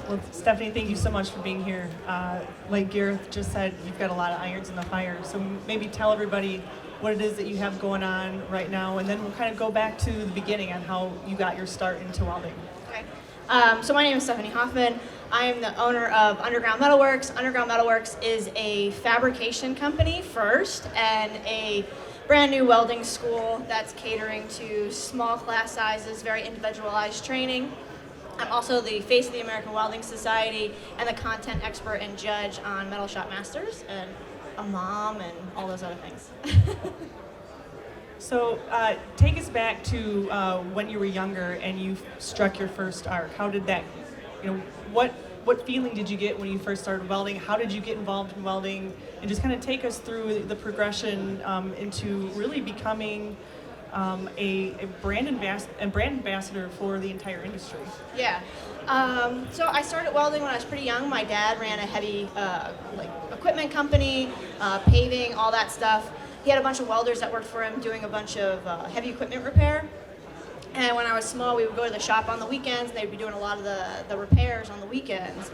Well, Stephanie, thank you so much for being here. Like Gareth just said, you've got a lot of irons in the fire. So maybe tell everybody what it is that you have going on right now, and then we'll kind of go back to the beginning on how you got your start into welding. Okay. So my name is Stephanie Hoffman. I am the owner of UnderGround Metalworks. UnderGround Metalworks is a fabrication company first and a brand new welding school that's catering to small class sizes, very individualized training. I'm also the face of the American Welding Society and the content expert and judge on Metal Shop Masters, and a mom and all those other things. So take us back to when you were younger and you struck your first arc. How did that, what feeling did you get when you first started welding? How did you get involved in welding? And just kind of take us through the progression into really becoming a brand ambassador for the entire industry. Yeah. So I started welding when I was pretty young. My dad ran a heavy equipment company, paving, all that stuff. He had a bunch of welders that worked for him doing a bunch of heavy equipment repair. And when I was small, we would go to the shop on the weekends, and they'd be doing a lot of the repairs on the weekends.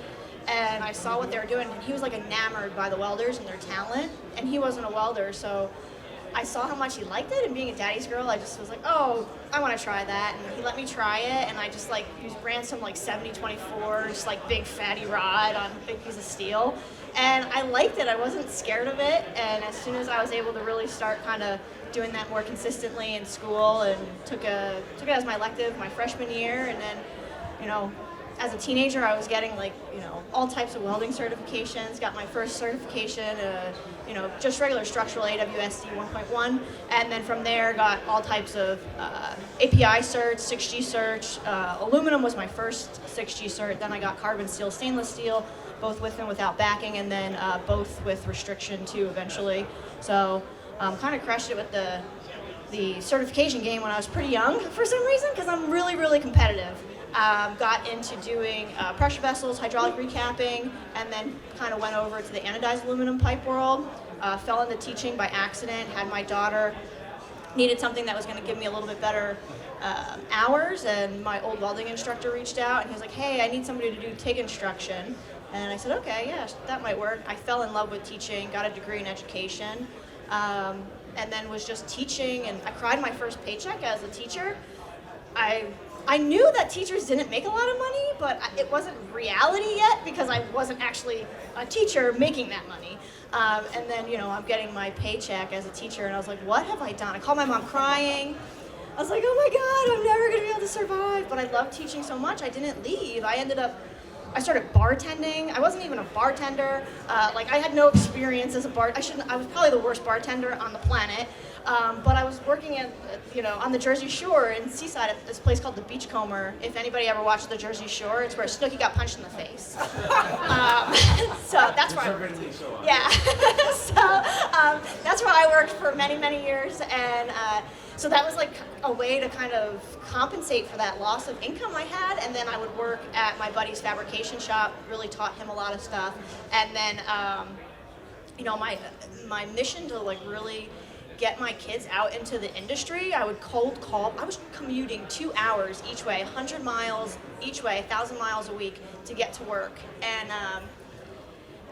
And I saw what they were doing, and he was like enamored by the welders and their talent, and he wasn't a welder, so I saw how much he liked it, and being a daddy's girl, I just was like, oh, I want to try that, and he let me try it, and I just ran some 70-24, just big fatty rod on a big piece of steel, and I liked it. I wasn't scared of it, and as soon as I was able to really start kind of doing that more consistently in school, and took it as my elective my freshman year, and then, as a teenager, I was getting all types of welding certifications. Got my first certification, just regular structural AWSD 1.1, and then from there got all types of API certs, 6G cert. Aluminum was my first 6G cert. Then I got carbon steel, stainless steel, both with and without backing, and then both with restriction too eventually. So kind of crushed it with the certification game when I was pretty young for some reason, because I'm really, really competitive. Got into doing pressure vessels, hydraulic recapping, and then kind of went over to the anodized aluminum pipe world. Fell into teaching by accident, had my daughter, needed something that was going to give me a little bit better hours, and my old welding instructor reached out, and he was like, hey, I need somebody to do TIG instruction. And I said, okay, yeah, that might work. I fell in love with teaching, got a degree in education, and then was just teaching, and I cried my first paycheck as a teacher. I knew that teachers didn't make a lot of money, but it wasn't reality yet because I wasn't actually a teacher making that money. And then, I'm getting my paycheck as a teacher, and I was like, what have I done? I called my mom crying. I was like, oh my God, I'm never going to be able to survive. But I loved teaching so much, I didn't leave. I started bartending. I wasn't even a bartender. I had no experience as a I was probably the worst bartender on the planet. But I was working on the Jersey Shore in Seaside at this place called the Beachcomber. If anybody ever watched the Jersey Shore, it's where Snooki got punched in the face. So that's where I worked. Yeah. So that's where I worked for many, many years, and so that was a way to kind of compensate for that loss of income I had. And then I would work at my buddy's fabrication shop. Really taught him a lot of stuff. And then my mission to really get my kids out into the industry, I would cold call. I was commuting 2 hours each way, 100 miles each way, 1,000 miles a week to get to work. And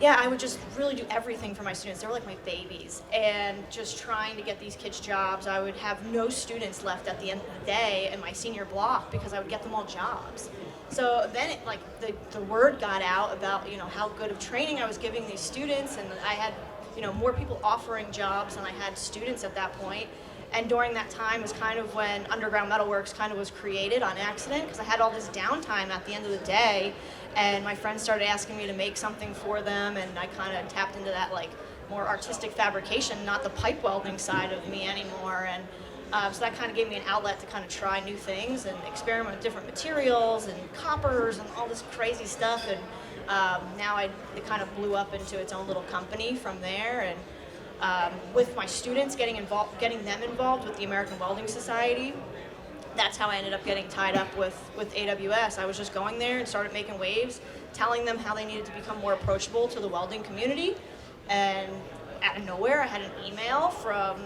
I would just really do everything for my students. They were like my babies, and just trying to get these kids jobs. I would have no students left at the end of the day in my senior block because I would get them all jobs. So then the word got out about how good of training I was giving these students, and I had more people offering jobs than I had students at that point. And during that time was kind of when UnderGround Metalworks kind of was created on accident, because I had all this downtime at the end of the day, and my friends started asking me to make something for them, and I kind of tapped into that more artistic fabrication, not the pipe welding side of me anymore. And so that kind of gave me an outlet to kind of try new things and experiment with different materials and coppers and all this crazy stuff. And now it kind of blew up into its own little company from there. And with my students, getting them involved with the American Welding Society, that's how I ended up getting tied up with AWS. I was just going there and started making waves, telling them how they needed to become more approachable to the welding community. And out of nowhere, I had an email from,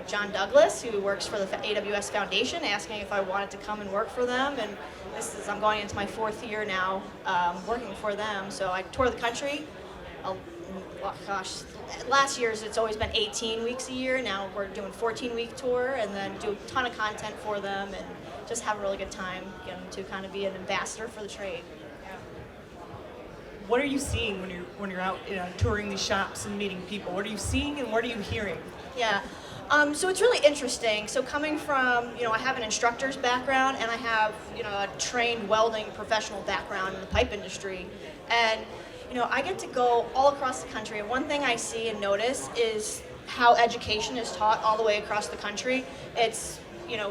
John Douglas, who works for the AWS Foundation, asking if I wanted to come and work for them. And I'm going into my 4th year now working for them. So I tour the country. Last year's it's always been 18 weeks a year. Now we're doing 14-week tour, and then do a ton of content for them, and just have a really good time getting to kind of be an ambassador for the trade. What are you seeing when you're out touring these shops and meeting people? What are you seeing and what are you hearing? Yeah. So it's really interesting. So coming from, I have an instructor's background, and I have, a trained welding professional background in the pipe industry. And, I get to go all across the country. And one thing I see and notice is how education is taught all the way across the country. It's,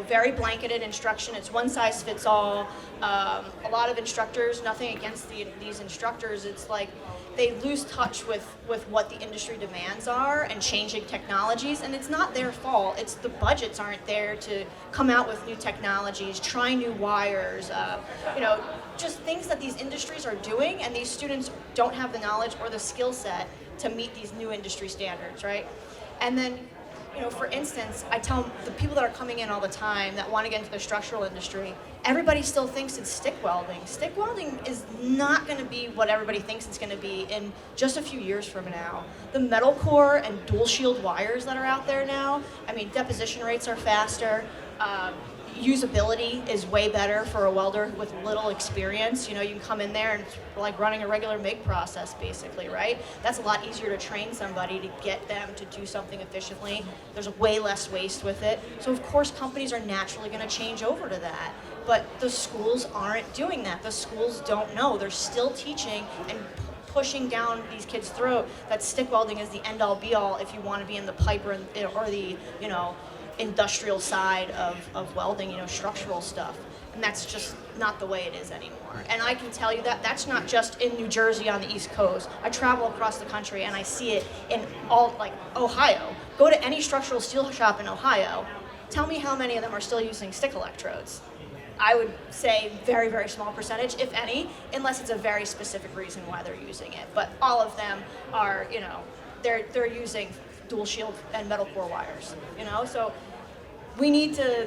very blanketed instruction. It's one size fits all. A lot of instructors, nothing against these instructors, it's like they lose touch with what the industry demands are and changing technologies, and it's not their fault. It's the budgets aren't there to come out with new technologies, try new wires, just things that these industries are doing, and these students don't have the knowledge or the skill set to meet these new industry standards, right? And then, for instance, I tell the people that are coming in all the time that want to get into the structural industry, everybody still thinks it's stick welding. Stick welding is not going to be what everybody thinks it's going to be in just a few years from now. The metal core and dual shield wires that are out there now, deposition rates are faster. Usability is way better for a welder with little experience. You can come in there and it's like running a regular MIG process, basically, right? That's a lot easier to train somebody to get them to do something efficiently. There's way less waste with it. So of course companies are naturally going to change over to that. But the schools aren't doing that. The schools don't know. They're still teaching and pushing down these kids' throat that stick welding is the end-all be-all if you want to be in the pipe or the industrial side of welding, structural stuff. And that's just not the way it is anymore. And I can tell you that that's not just in New Jersey on the East Coast. I travel across the country and I see it in all, like Ohio. Go to any structural steel shop in Ohio. Tell me how many of them are still using stick electrodes. I would say very, very small percentage, if any, unless it's a very specific reason why they're using it. But all of them are, they're using dual shield and metal core wires, so we need to,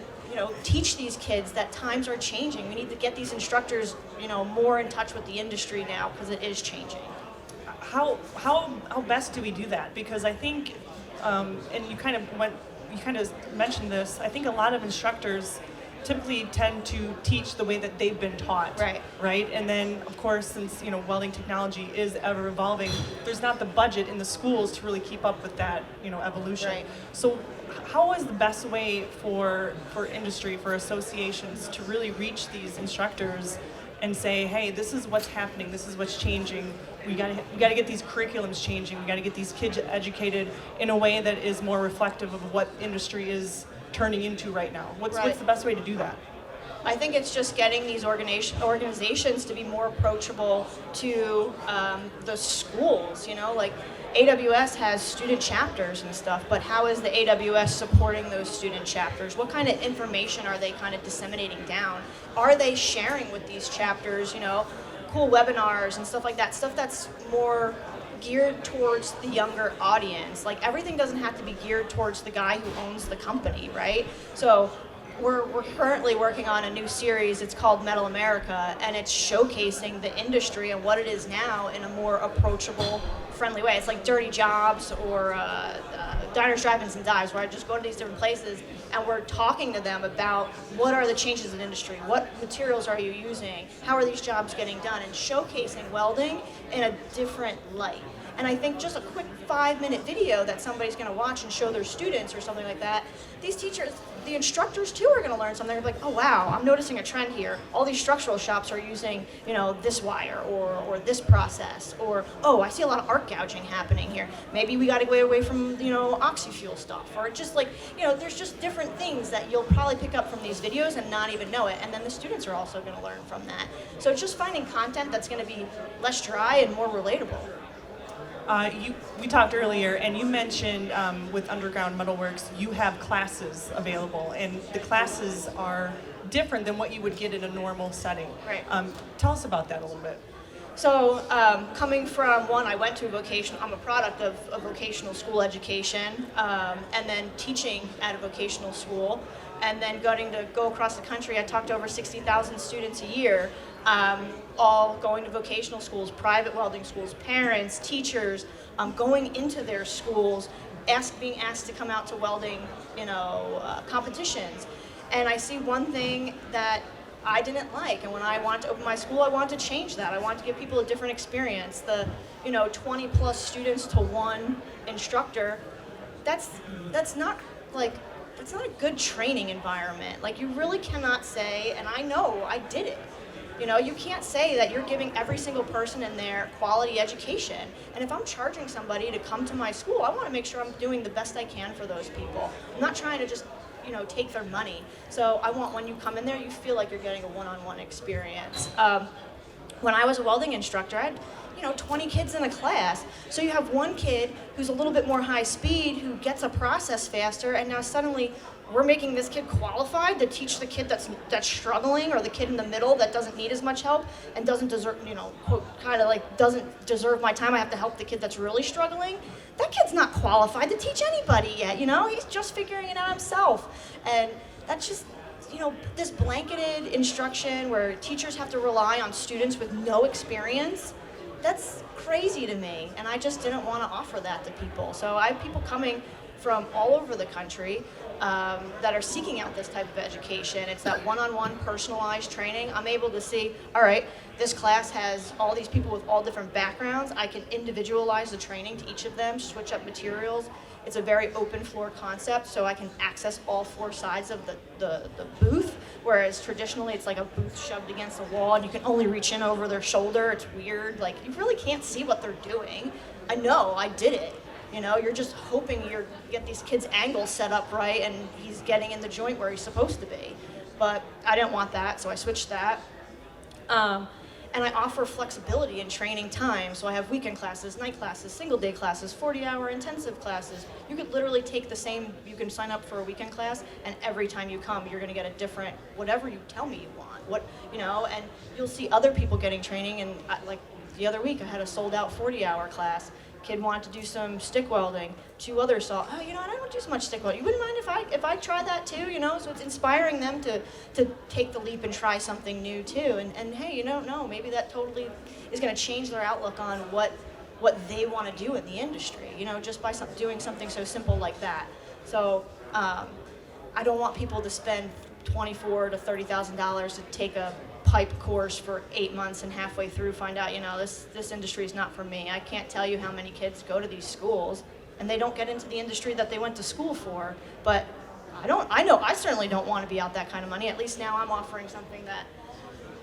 teach these kids that times are changing. We need to get these instructors, more in touch with the industry now, because it is changing. How best do we do that? Because I think, and you kind of mentioned this, I think a lot of instructors typically tend to teach the way that they've been taught. Right? And then, of course, since, welding technology is ever evolving, there's not the budget in the schools to really keep up with that, evolution. Right. So how is the best way for industry, for associations to really reach these instructors and say, hey, this is what's happening, this is what's changing, we gotta get these curriculums changing, we gotta get these kids educated in a way that is more reflective of what industry is turning into right now? What's the best way to do that? I think it's just getting these organizations to be more approachable to the schools, like AWS has student chapters and stuff, but how is the AWS supporting those student chapters? What kind of information are they kind of disseminating down? Are they sharing with these chapters, cool webinars and stuff like that, stuff that's more geared towards the younger audience? Like, everything doesn't have to be geared towards the guy who owns the company, right? So we're currently working on a new series. It's called Metal America, and it's showcasing the industry and what it is now in a more approachable, friendly way. It's like Dirty Jobs or Diners, Drive-Ins, and Dives, where I just go to these different places and we're talking to them about what are the changes in industry, what materials are you using, how are these jobs getting done, and showcasing welding in a different light. And I think just a quick 5-minute video that somebody's going to watch and show their students or something like that, these teachers, the instructors too, are going to learn something. They're like, oh wow, I'm noticing a trend here. All these structural shops are using, this wire or this process, or oh, I see a lot of arc gouging happening here. Maybe we got to go away from oxy-fuel stuff, or just like there's just different things that you'll probably pick up from these videos and not even know it. And then the students are also going to learn from that. So it's just finding content that's going to be less dry and more relatable. We talked earlier, and you mentioned with UnderGround Metalworks, you have classes available, and the classes are different than what you would get in a normal setting. Right. Tell us about that a little bit. So coming from one, I went to I'm a product of a vocational school education, and then teaching at a vocational school, and then getting to go across the country. I talked to over 60,000 students a year, all going to vocational schools, private welding schools, parents, teachers, going into their schools, being asked to come out to welding, competitions. And I see one thing that I didn't like, and when I wanted to open my school, I wanted to change that. I wanted to give people a different experience. The 20 plus students to one instructor, that's not a good training environment. Like, you really cannot say, and I know I did it. You can't say that you're giving every single person in there quality education. And if I'm charging somebody to come to my school, I want to make sure I'm doing the best I can for those people. I'm not trying to just take their money. So I want, when you come in there, you feel like you're getting a one-on-one experience. When I was a welding instructor, I had 20 kids in a class. So you have one kid who's a little bit more high speed, who gets a process faster, and now suddenly we're making this kid qualified to teach the kid that's struggling, or the kid in the middle that doesn't need as much help and doesn't deserve, doesn't deserve my time. I have to help the kid that's really struggling. That kid's not qualified to teach anybody yet, he's just figuring it out himself. And that's just, this blanketed instruction where teachers have to rely on students with no experience. That's crazy to me, and I just didn't want to offer that to people. So I have people coming from all over the country that are seeking out this type of education. It's that one-on-one personalized training. I'm able to see, all right, this class has all these people with all different backgrounds. I can individualize the training to each of them, switch up materials. It's a very open floor concept, so I can access all four sides of the booth, whereas traditionally it's like a booth shoved against the wall and you can only reach in over their shoulder. It's weird. Like, you really can't see what they're doing. I know, I did it. You're just hoping you get these kids' angles set up right and he's getting in the joint where he's supposed to be. But I didn't want that, so I switched that. And I offer flexibility in training time. So I have weekend classes, night classes, single day classes, 40-hour intensive classes. You could literally take you can sign up for a weekend class, and every time you come, you're gonna get a different, whatever you tell me you want. And you'll see other people getting training. And like the other week, I had a sold out 40-hour class. Kid wanted to do some stick welding. Two others saw, I don't do so much stick welding. You wouldn't mind if I try that too, So it's inspiring them to take the leap and try something new too. And hey, no, maybe that totally is going to change their outlook on what they want to do in the industry, just by doing something so simple like that. So I don't want people to spend $24,000 to $30,000 to take a pipe course for 8 months and halfway through find out, this industry is not for me. I can't tell you how many kids go to these schools and they don't get into the industry that they went to school for. But I certainly don't want to be out that kind of money. At least now I'm offering something that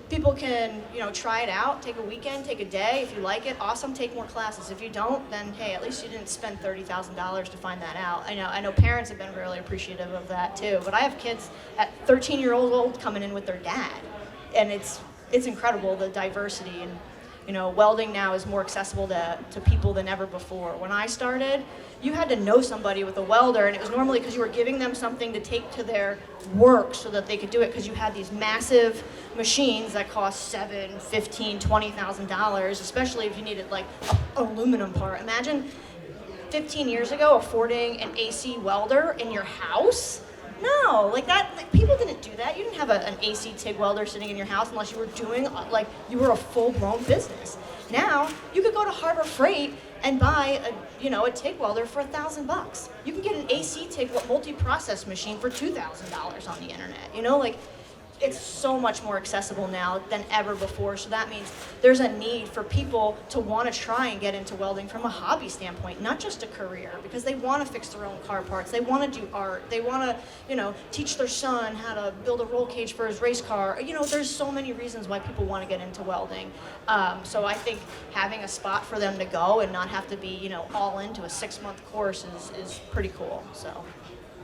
people can, try it out, take a weekend, take a day. If you like it, awesome, take more classes. If you don't, then hey, at least you didn't spend $30,000 to find that out. I know parents have been really appreciative of that too. But I have kids at 13-year-old coming in with their dad. And it's incredible, the diversity, and welding now is more accessible to people than ever before. When I started, you had to know somebody with a welder, and it was normally because you were giving them something to take to their work so that they could do it, because you had these massive machines that cost $7,000, $15,000, $20,000, especially if you needed like an aluminum part. Imagine 15 years ago affording an AC welder in your house. No, people didn't do that. You didn't have an AC TIG welder sitting in your house unless you were doing, you were a full-blown business. Now, you could go to Harbor Freight and buy a TIG welder for $1,000. You can get an AC TIG multi-process machine for $2,000 on the internet. It's so much more accessible now than ever before. So that means there's a need for people to want to try and get into welding from a hobby standpoint, not just a career, because they want to fix their own car parts. They want to do art. They want to, teach their son how to build a roll cage for his race car. There's so many reasons why people want to get into welding. So I think having a spot for them to go and not have to be, all into a 6-month course is pretty cool. So.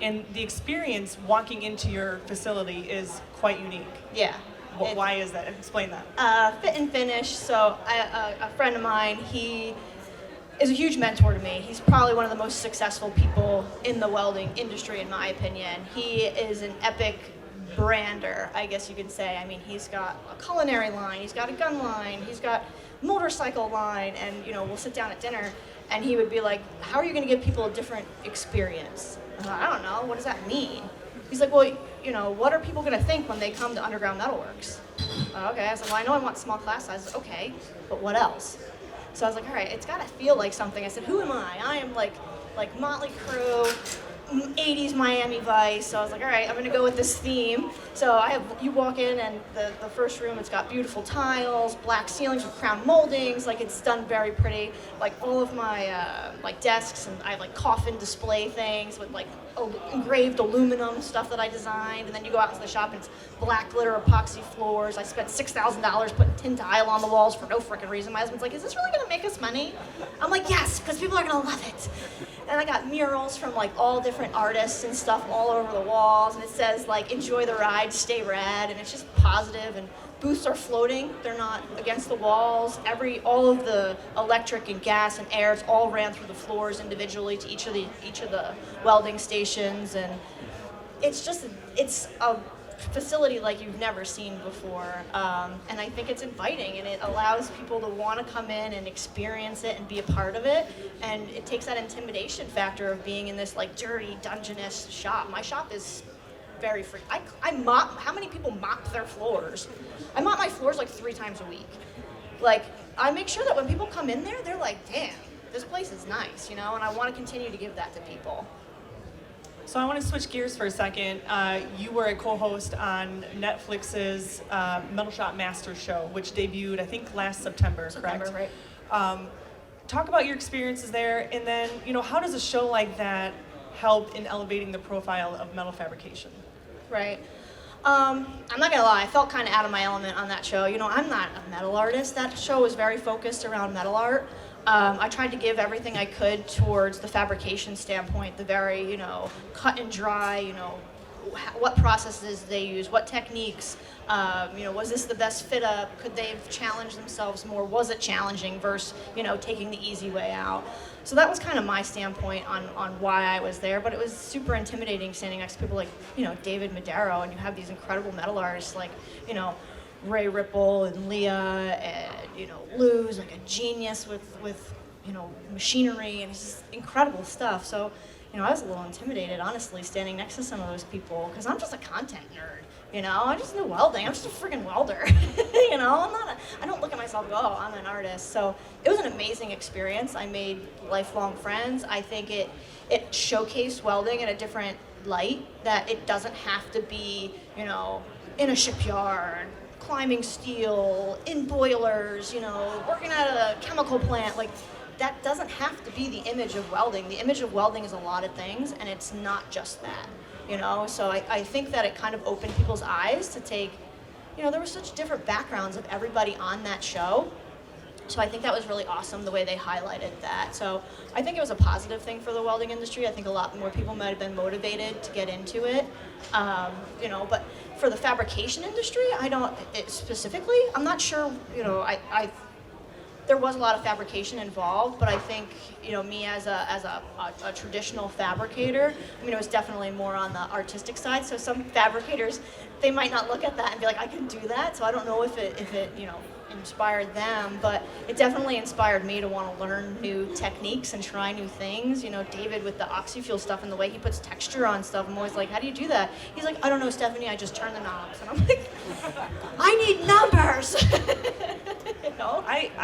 And the experience walking into your facility is quite unique. Yeah. Why is that? Explain that. Fit and finish. So a friend of mine, he is a huge mentor to me. He's probably one of the most successful people in the welding industry, in my opinion. He is an epic brander, I guess you could say. I mean, he's got a culinary line, he's got a gun line, he's got motorcycle line, and we'll sit down at dinner, and he would be like, "How are you going to give people a different experience?" I don't know. What does that mean? He's like, "Well, what are people going to think when they come to Underground Metalworks?" Okay. I said, "Well, I know I want small class sizes." Okay, but what else? So I was like, "All right, it's got to feel like something." I said, "Who am I? I am like Motley Crue, 80s Miami Vice." So I was like, all right, I'm going to go with this theme. So you walk in, and the first room, it's got beautiful tiles, black ceilings with crown moldings. Like, it's done very pretty. Like, all of my desks, and I have like coffin display things with like engraved aluminum stuff that I designed. And then you go out into the shop, and it's black glitter epoxy floors. I spent $6,000 putting tin tile on the walls for no freaking reason. My husband's like, "Is this really going to make us money?" I'm like, "Yes, because people are going to love it." And I got murals from like all different artists and stuff all over the walls, and it says like, "Enjoy the ride, stay rad," and it's just positive. And booths are floating; they're not against the walls. All of the electric and gas and air, it's all ran through the floors individually to each of the welding stations, and it's a facility like you've never seen before, and I think it's inviting, and it allows people to want to come in and experience it and be a part of it, and it takes that intimidation factor of being in this like dirty, dungeness shop. My shop is very free. I mop. How many people mop their floors? I mop my floors like 3 times a week. Like, I make sure that when people come in there, they're like, "Damn, this place is nice," and I want to continue to give that to people. So I want to switch gears for a second. You were a co-host on Netflix's Metal Shop Masters show, which debuted, I think, last September, correct? Right. Talk about your experiences there, and then, how does a show like that help in elevating the profile of metal fabrication? Right. I'm not gonna lie, I felt kind of out of my element on that show. I'm not a metal artist. That show was very focused around metal art. I tried to give everything I could towards the fabrication standpoint, the very, cut and dry, what processes they use, what techniques, was this the best fit up? Could they have challenged themselves more? Was it challenging versus, taking the easy way out? So that was kind of my standpoint on why I was there, but it was super intimidating standing next to people like, David Madero, and you have these incredible metal artists like, Ray Ripple and Leah and, Lou's like a genius with machinery, and it's just incredible stuff. So, I was a little intimidated, honestly, standing next to some of those people, because I'm just a content nerd, I just do welding. I'm just a freaking welder, I don't look at myself and go, "Oh, I'm an artist." So it was an amazing experience. I made lifelong friends. I think it showcased welding in a different light, that it doesn't have to be, in a shipyard, climbing steel, in boilers, working at a chemical plant. Like, that doesn't have to be the image of welding. The image of welding is a lot of things, and it's not just that, So I think that it kind of opened people's eyes to take, there were such different backgrounds of everybody on that show. So I think that was really awesome, the way they highlighted that. So I think it was a positive thing for the welding industry. I think a lot more people might have been motivated to get into it, but for the fabrication industry, specifically, I'm not sure, there was a lot of fabrication involved, but I think, me as a traditional fabricator, it was definitely more on the artistic side. So some fabricators, they might not look at that and be like, "I can do that." So I don't know if it inspired them, but it definitely inspired me to want to learn new techniques and try new things. David with the oxyfuel stuff and the way he puts texture on stuff, I'm always like, "How do you do that?" He's like, "I don't know, Stephanie, I just turn the knobs." And I'm like, "I need numbers."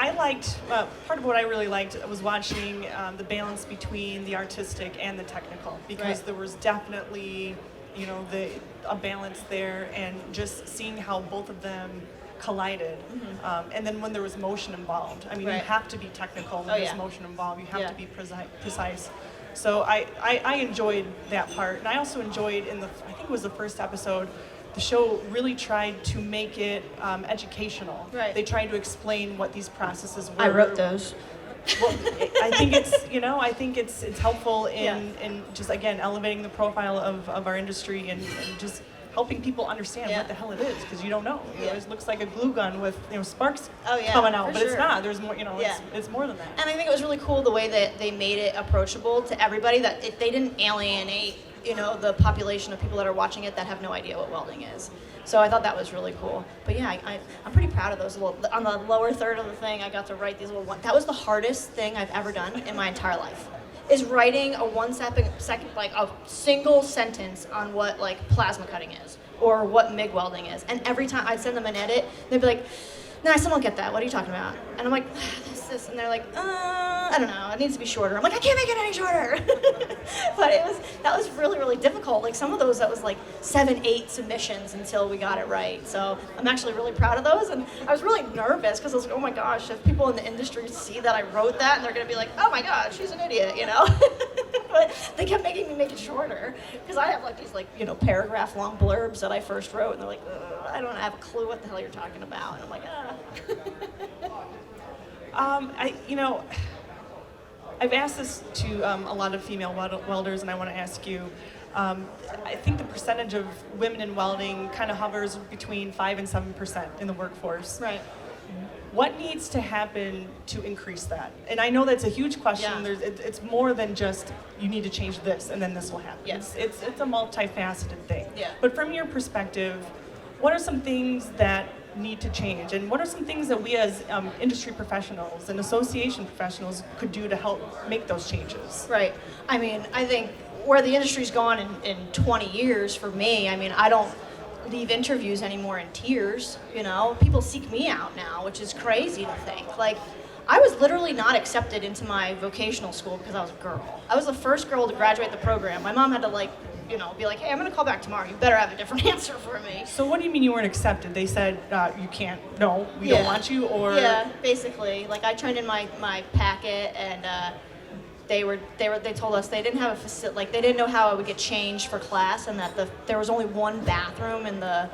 I liked, part of what I really liked was watching the balance between the artistic and the technical, because there was definitely, a balance there, and just seeing how both of them collided. And then when there was motion involved, you have to be technical when there's motion involved. You have to be precise. So I enjoyed that part, and I also enjoyed I think it was the first episode, the show really tried to make it educational. Right. They tried to explain what these processes were. I wrote those. Well, I think it's helpful in just, again, elevating the profile of our industry, and just helping people understand what the hell it is, because you don't know. It looks like a glue gun with sparks coming out, but it's not. There's more. It's more than that. And I think it was really cool the way that they made it approachable to everybody. That they didn't alienate the population of people that are watching it that have no idea what welding is. So I thought that was really cool. But yeah, I'm pretty proud of those on the lower third of the thing, I got to write these that was the hardest thing I've ever done in my entire life, is writing a like a single sentence on what like plasma cutting is or what MIG welding is. And every time I'd send them an edit, they'd be like, no, I still don't get that. What are you talking about? And I'm like, this. And they're like, I don't know. It needs to be shorter. I'm like, I can't make it any shorter. But that was really, really difficult. Like some of those, that was like 7, 8 submissions until we got it right. So I'm actually really proud of those. And I was really nervous because I was like, oh my gosh, if people in the industry see that I wrote that, and they're going to be like, oh my God, she's an idiot, But they kept making me make it shorter because I have like these paragraph long blurbs that I first wrote, and they're like, I don't have a clue what the hell you're talking about. And I'm like, I've asked this to a lot of female welders, and I want to ask you. I think the percentage of women in welding kind of hovers between 5 and 7% in the workforce. Right. What needs to happen to increase that? And I know that's a huge question. Yeah. It's more than just you need to change this and then this will happen. Yes. It's a multifaceted thing. Yeah. But from your perspective, what are some things that need to change, and what are some things that we as industry professionals and association professionals could do to help make those changes? Right. I mean, I think where the industry's gone in 20 years for me, I mean, I don't leave interviews anymore in tears, People seek me out now, which is crazy to think. Like, I was literally not accepted into my vocational school because I was a girl. I was the first girl to graduate the program. My mom had to be like, hey, I'm gonna call back tomorrow. You better have a different answer for me. So what do you mean you weren't accepted? They said, you can't, no, we don't want you, or? Yeah, basically. Like I turned in my packet, and they told us they didn't have a facility, like they didn't know how I would get changed for class, and that there was only one bathroom in the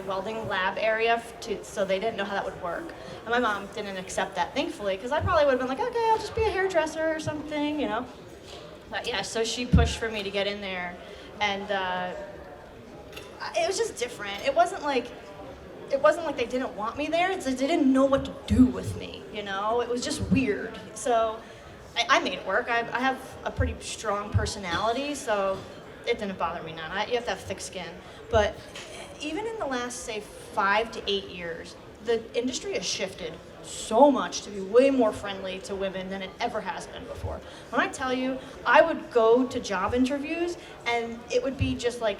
welding lab area, so they didn't know how that would work. And my mom didn't accept that, thankfully, because I probably would have been like, okay, I'll just be a hairdresser or something, But yeah, so she pushed for me to get in there, and it was just different. It wasn't like they didn't want me there. It's like they didn't know what to do with me, It was just weird. So I made it work. I have a pretty strong personality, so it didn't bother me none. You have to have thick skin. But even in the last, say, 5 to 8 years, the industry has shifted so much to be way more friendly to women than it ever has been before. When I tell you, I would go to job interviews, and it would be just like,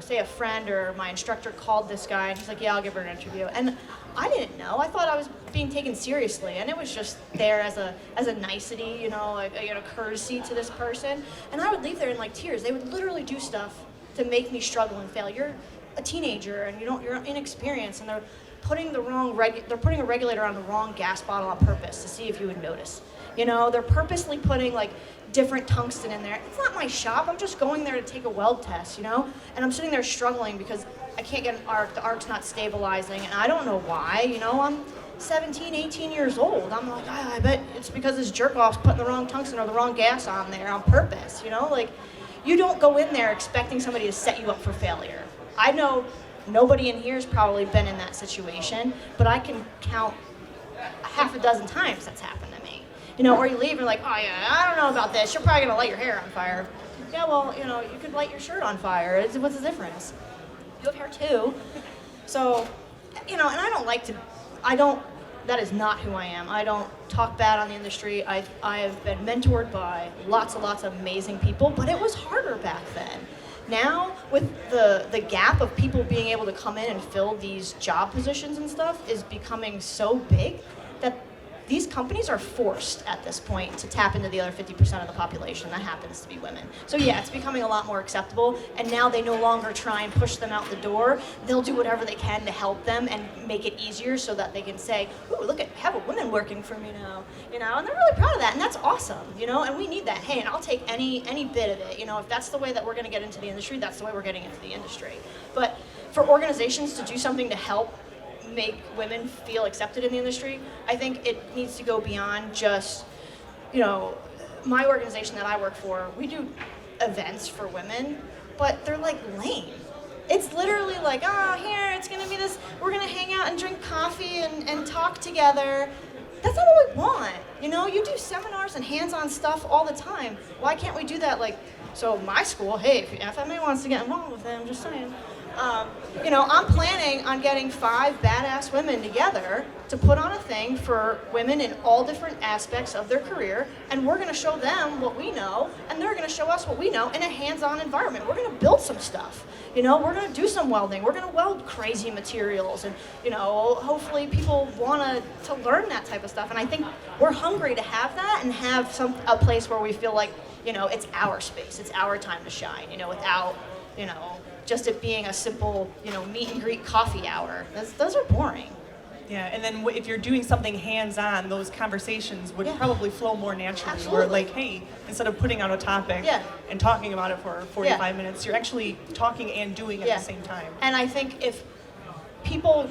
say a friend or my instructor called this guy, and he's like, yeah, I'll give her an interview. And I didn't know. I thought I was being taken seriously, and it was just there as a nicety, a courtesy to this person. And I would leave there in like tears. They would literally do stuff to make me struggle and fail. You're a teenager, and you're inexperienced, and they're putting a regulator on the wrong gas bottle on purpose to see if you would notice. They're purposely putting like different tungsten in there. It's not my shop. I'm just going there to take a weld test, And I'm sitting there struggling because I can't get an arc. The arc's not stabilizing, and I don't know why. I'm 17, 18 years old. I'm like, I bet it's because this jerk-off's putting the wrong tungsten or the wrong gas on there on purpose, Like, you don't go in there expecting somebody to set you up for failure. I know nobody in here has probably been in that situation, but I can count half a dozen times that's happened to me. Or you leave and you're like, oh yeah, I don't know about this. You're probably gonna light your hair on fire. Yeah, well, you could light your shirt on fire. What's the difference? You have hair too. So, and that is not who I am. I don't talk bad on the industry. I have been mentored by lots of amazing people, but it was harder back then. Now, with the gap of people being able to come in and fill these job positions and stuff is becoming so big that these companies are forced at this point to tap into the other 50% of the population that happens to be women. So yeah, it's becoming a lot more acceptable, and now they no longer try and push them out the door. They'll do whatever they can to help them and make it easier so that they can say, ooh, look, I have a woman working for me now, and they're really proud of that, and that's awesome, and we need that. Hey, and I'll take any bit of it, if that's the way that we're gonna get into the industry, that's the way we're getting into the industry. But for organizations to do something to help make women feel accepted in the industry, I think it needs to go beyond just, my organization that I work for, we do events for women, but they're like lame. It's literally like, here, it's gonna be this, we're gonna hang out and drink coffee and talk together. That's not what we want. You do seminars and hands-on stuff all the time. Why can't we do that like So my school, hey, if FMA wants to get involved with them, just saying. I'm planning on getting 5 badass women together to put on a thing for women in all different aspects of their career, and we're going to show them what we know, and they're going to show us what we know in a hands-on environment. We're going to build some stuff. We're going to do some welding. We're going to weld crazy materials, and hopefully people want to learn that type of stuff. And I think we're hungry to have that and have a place where we feel like it's our space, it's our time to shine. Without just it being a simple, meet and greet coffee hour. Those are boring. Yeah, and then if you're doing something hands-on, those conversations would probably flow more naturally. Absolutely. Where like, hey, instead of putting out a topic and talking about it for 45 minutes, you're actually talking and doing at the same time. And I think if people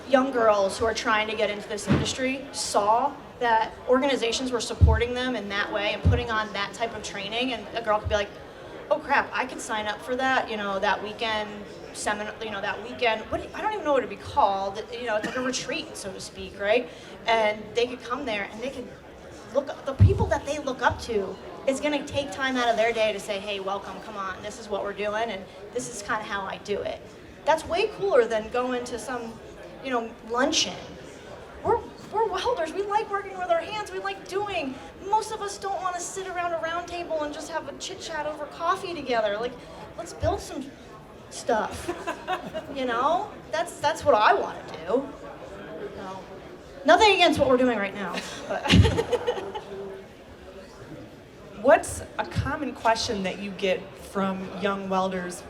young girls who are trying to get into this industry saw that organizations were supporting them in that way and putting on that type of training, and a girl could be like, oh crap, I could sign up for that, that weekend seminar, that weekend, I don't even know what it'd be called, it's like a retreat, so to speak, right? And they could come there and they could the people that they look up to, it's gonna take time out of their day to say, hey, welcome, come on, this is what we're doing, and this is kind of how I do it. That's way cooler than going to some, luncheon. We're welders. We like working with our hands. We like doing. Most of us don't want to sit around a round table and just have a chit chat over coffee together. Let's build some stuff. That's what I want to do. No. Nothing against what we're doing right now. But What's a common question that you get from young welders,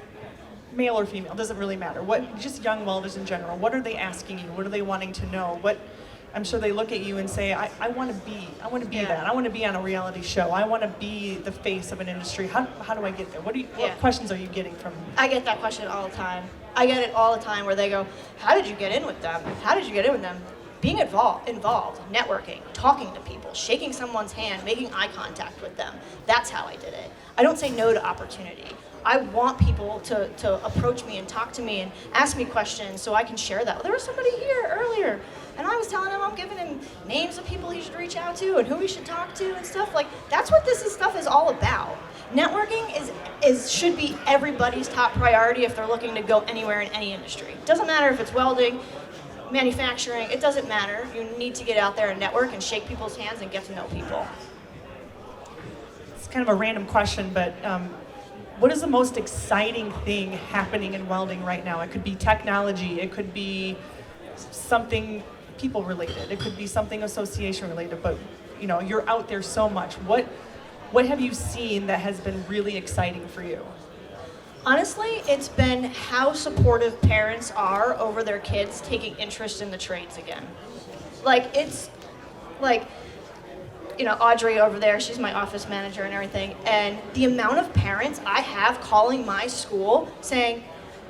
male or female, doesn't really matter. Just young welders in general, what are they asking you? What are they wanting to know? I'm sure they look at you and say, I want to be that. I want to be on a reality show. I want to be the face of an industry. How do I get there? What questions are you getting from? I get that question all the time. I get it all the time where they go, how did you get in with them? How did you get in with them? Being involved, networking, talking to people, shaking someone's hand, making eye contact with them. That's how I did it. I don't say no to opportunity. I want people to approach me and talk to me and ask me questions so I can share that. There was somebody here earlier, and I was telling him I'm giving him names of people he should reach out to and who he should talk to and stuff. That's what this stuff is all about. Networking should be everybody's top priority if they're looking to go anywhere in any industry. It doesn't matter if it's welding, manufacturing, it doesn't matter. You need to get out there and network and shake people's hands and get to know people. It's kind of a random question, but what is the most exciting thing happening in welding right now? It could be technology, it could be something people related, it could be something association related, but you're out there so much. What have you seen that has been really exciting for you? Honestly, it's been how supportive parents are over their kids taking interest in the trades again. Audrey over there, she's my office manager and everything, and the amount of parents I have calling my school saying,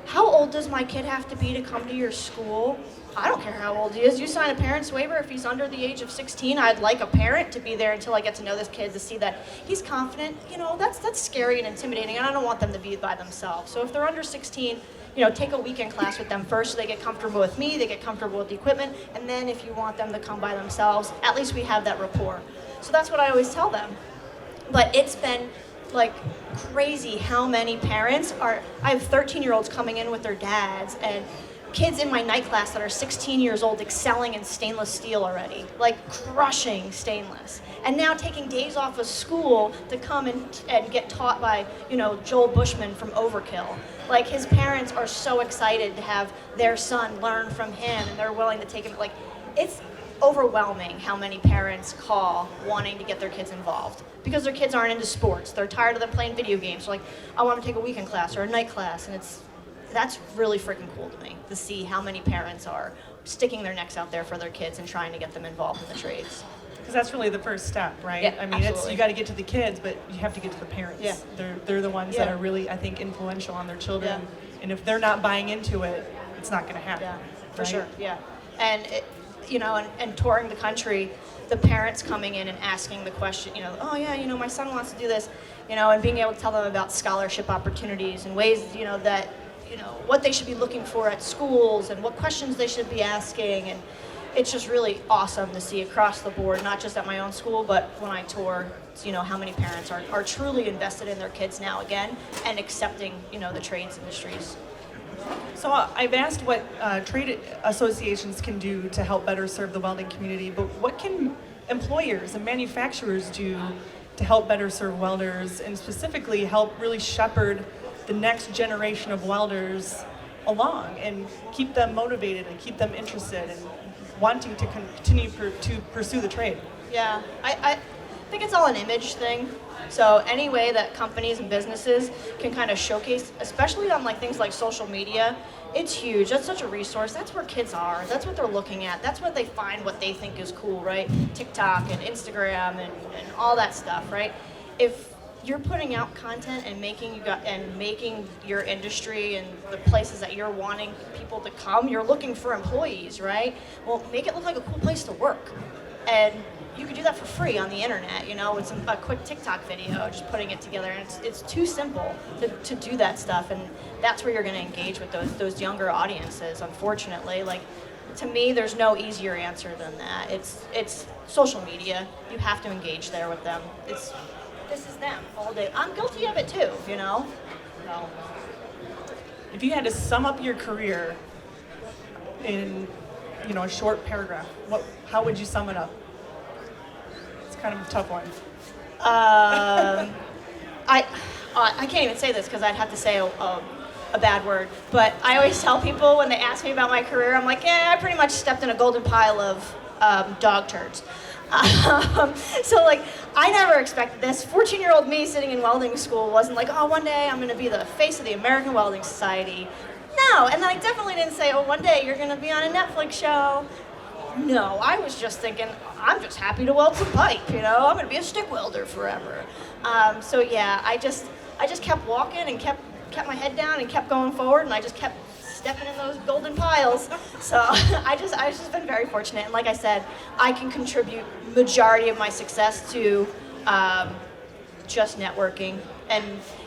how old does my kid have to be to come to your school? I don't care how old he is. You sign a parent's waiver. If he's under the age of 16, I'd like a parent to be there until I get to know this kid to see that he's confident. That's scary and intimidating, and I don't want them to be by themselves. So if they're under 16, take a weekend class with them first so they get comfortable with me, they get comfortable with the equipment, and then if you want them to come by themselves, at least we have that rapport. So that's what I always tell them. But it's been crazy how many parents I have 13-year-olds coming in with their dads and kids in my night class that are 16 years old excelling in stainless steel already, crushing stainless. And now taking days off of school to come and get taught by, Joel Bushman from Overkill. His parents are so excited to have their son learn from him and they're willing to take him. It's overwhelming how many parents call wanting to get their kids involved because their kids aren't into sports. They're tired of them playing video games. So I want to take a weekend class or a night class, and that's really freaking cool to me to see how many parents are sticking their necks out there for their kids and trying to get them involved in the trades. Because that's really the first step, right? Yeah, I mean, absolutely. you got to get to the kids, but you have to get to the parents. Yeah. They're the ones that are really, I think, influential on their children. Yeah. And if they're not buying into it, it's not going to happen. Yeah, for right? sure. Yeah, and and touring the country, the parents coming in and asking the question, oh yeah, my son wants to do this, and being able to tell them about scholarship opportunities and ways, that what they should be looking for at schools and what questions they should be asking, and it's just really awesome to see across the board, not just at my own school, but when I tour, how many parents are truly invested in their kids now again and accepting, the trades industries. So I've asked what trade associations can do to help better serve the welding community, but what can employers and manufacturers do to help better serve welders and specifically help really shepherd the next generation of welders along and keep them motivated and keep them interested and wanting to continue to pursue the trade? Yeah, I think it's all an image thing. So any way that companies and businesses can kind of showcase, especially on things like social media, it's huge. That's such a resource. That's where kids are. That's what they're looking at. That's what they find what they think is cool, right? TikTok and Instagram and all that stuff, right? If you're putting out content and making your industry and the places that you're wanting people to come, you're looking for employees, right? Well, make it look like a cool place to work. And you could do that for free on the internet, with a quick TikTok video, just putting it together. And it's too simple to do that stuff. And that's where you're going to engage with those younger audiences, unfortunately. To me, there's no easier answer than that. It's social media. You have to engage there with them. This is them all day. I'm guilty of it too, So. If you had to sum up your career in, a short paragraph, how would you sum it up? It's kind of a tough one. I can't even say this because I'd have to say a bad word. But I always tell people when they ask me about my career, I'm like, I pretty much stepped in a golden pile of dog turds. So I never expected this. 14-year-old me sitting in welding school wasn't like, one day I'm going to be the face of the American Welding Society. No, and I definitely didn't say, one day you're going to be on a Netflix show. No, I was just thinking, I'm just happy to weld some pipe, I'm going to be a stick welder forever. So yeah, I just kept walking and kept my head down and kept going forward, and I just kept stepping in those golden piles. So I've just been very fortunate, and like I said, I can contribute majority of my success to just networking. And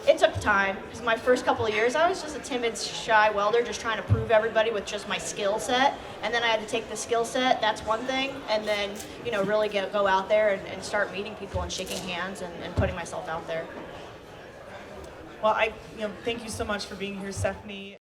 it took time, because my first couple of years I was just a timid, shy welder just trying to prove everybody with just my skill set. And then I had to take the skill set, that's one thing, and then really go out there and start meeting people and shaking hands and putting myself out there. Well, thank you so much for being here, Stephanie.